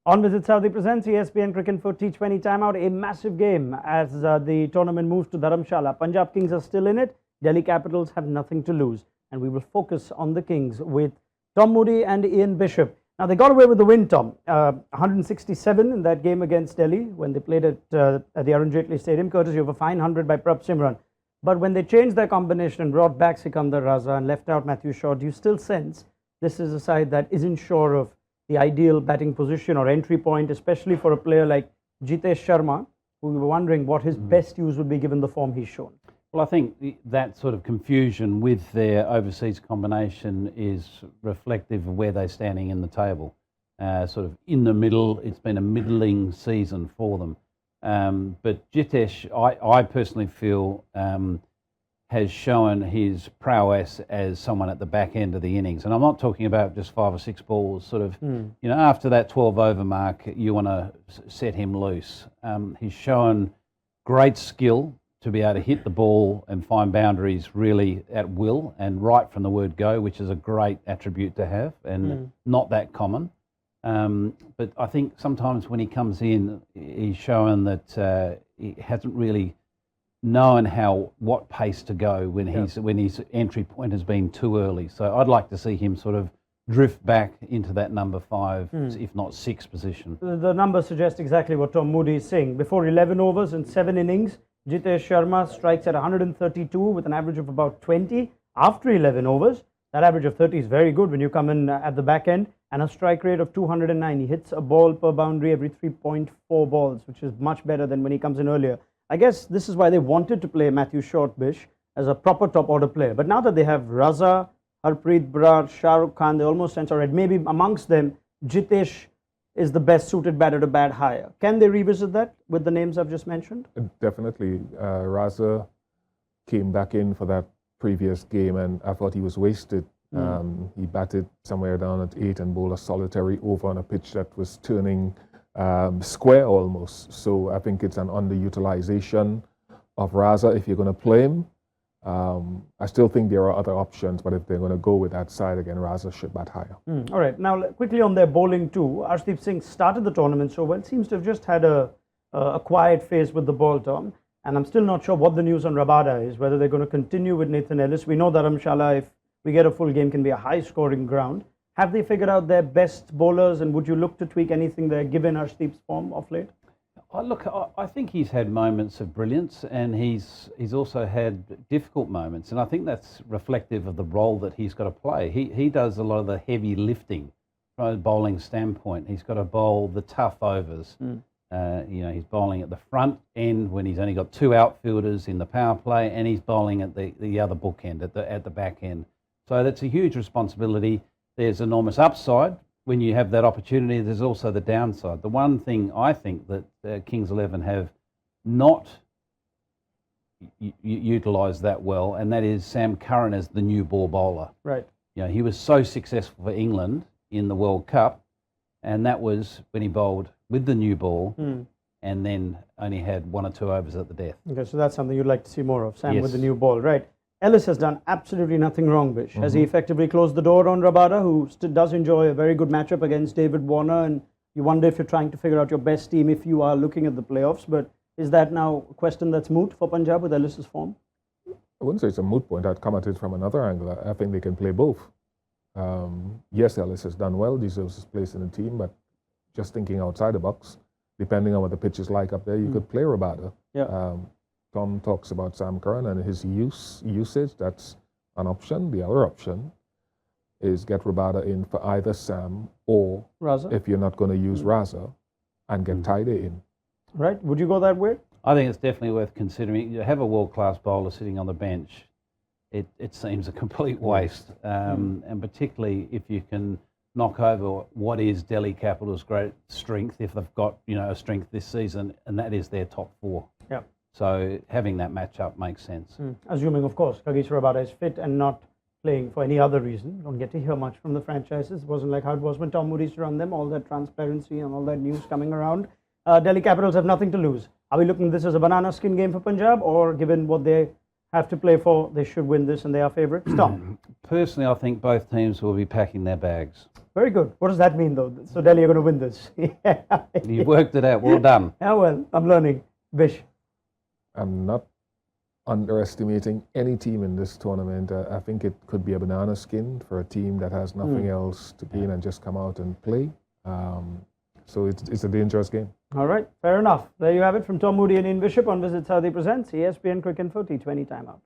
On Visit Saudi presents ESPN Cricinfo T20 timeout, a massive game as the tournament moves to Dharamshala. Punjab Kings are still in it. Delhi Capitals have nothing to lose. And we will focus on the Kings with Tom Moody and Ian Bishop. Now, they got away with the win, Tom. 167 in that game against Delhi when they played at the Arun Jaitley Stadium, courtesy of a fine 100 by Prabh Simran. But when they changed their combination and brought back Sikandar Raza and left out Matthew Shaw, do you still sense this is a side that isn't sure of the ideal batting position or entry point, especially for a player like Jitesh Sharma, who we were wondering what his best use would be given the form he's shown? Well, I think that sort of confusion with their overseas combination is reflective of where they're standing in the table. Sort of in the middle, it's been a middling season for them. But Jitesh, I personally feel, has shown his prowess as someone at the back end of the innings. And I'm not talking about just 5 or 6 balls, sort of, after that 12 over mark, you want to set him loose. He's shown great skill to be able to hit the ball and find boundaries really at will and right from the word go, which is a great attribute to have and not that common. But I think sometimes when he comes in, he's shown that he hasn't really known what pace to go when his entry point has been too early. So I'd like to see him sort of drift back into that number 5, if not 6 position. The numbers suggest exactly what Tom Moody is saying. Before 11 overs and 7 innings, Jitesh Sharma strikes at 132 with an average of about 20. After 11 overs, that average of 30 is very good when you come in at the back end, and a strike rate of 209. He hits a ball per boundary every 3.4 balls, which is much better than when he comes in earlier. I guess this is why they wanted to play Matthew Shortbish as a proper top order player. But now that they have Raza, Harpreet Brar, Shah Rukh Khan, they almost sense, all right, maybe amongst them, Jitesh is the best suited batter to bat higher. Can they revisit that with the names I've just mentioned? Definitely. Raza came back in for that previous game and I thought he was wasted. He batted somewhere down at 8 and bowled a solitary over on a pitch that was turning square almost. So I think it's an underutilization of Raza if you're going to play him. I still think there are other options, but if they're going to go with that side again, Raza should bat higher. All right, now quickly on their bowling too. Arshdeep Singh started the tournament so well, seems to have just had a quiet phase with the ball, Tom. And I'm still not sure what the news on Rabada is, whether they're going to continue with Nathan Ellis. We know Dharamshala, if we get a full game, can be a high-scoring ground. Have they figured out their best bowlers, and would you look to tweak anything there given Arshdeep's form of late? I think he's had moments of brilliance, and he's also had difficult moments, and I think that's reflective of the role that he's got to play. He does a lot of the heavy lifting from a bowling standpoint. He's got to bowl the tough overs. He's bowling at the front end when he's only got 2 outfielders in the power play, and he's bowling at the other bookend, at the back end. So that's a huge responsibility. There's enormous upside when you have that opportunity. There's also the downside. The one thing I think that Kings 11 have not utilised that well, and that is Sam Curran as the new ball bowler. Right. He was so successful for England in the World Cup, and that was when he bowled with the new ball and then only had 1 or 2 overs at the death. Okay, so that's something you'd like to see more of, Sam with the new ball, right? Ellis has done absolutely nothing wrong, Bish. Has he effectively closed the door on Rabada, who still does enjoy a very good matchup against David Warner, and you wonder if you're trying to figure out your best team if you are looking at the playoffs, but is that now a question that's moot for Punjab with Ellis's form? I wouldn't say it's a moot point. I'd come at it from another angle. I think they can play both. Yes, Ellis has done well, deserves his place in the team, but just thinking outside the box, depending on what the pitch is like up there, you could play Rabada. Tom talks about Sam Curran and his usage. That's an option. The other option is get Rabada in for either Sam or Raza, if you're not going to use Raza, and get Tide in. Right. Would you go that way? I think it's definitely worth considering. You have a world-class bowler sitting on the bench. It seems a complete waste, and particularly if you can knock over what is Delhi Capital's great strength, if they've got a strength this season, and that is their top 4. Yeah. So having that matchup makes sense. Assuming, of course, Kagiso Rabada is fit and not playing for any other reason. Don't get to hear much from the franchises. It wasn't like how it was when Tom Moody used to run them, all that transparency and all that news coming around. Delhi Capitals have nothing to lose. Are we looking at this as a banana skin game for Punjab, or given what they have to play for, they should win this and they are favourites? Tom? personally, I think both teams will be packing their bags. Very good. What does that mean, though? So Delhi are going to win this. You've worked it out. Well done. Yeah, well, I'm learning. Bish. I'm not underestimating any team in this tournament. I think it could be a banana skin for a team that has nothing else to gain and just come out and play. So it's a dangerous game. All right, fair enough. There you have it from Tom Moody and Ian Bishop on Visit Saudi Presents ESPN Cricinfo T20 Timeout.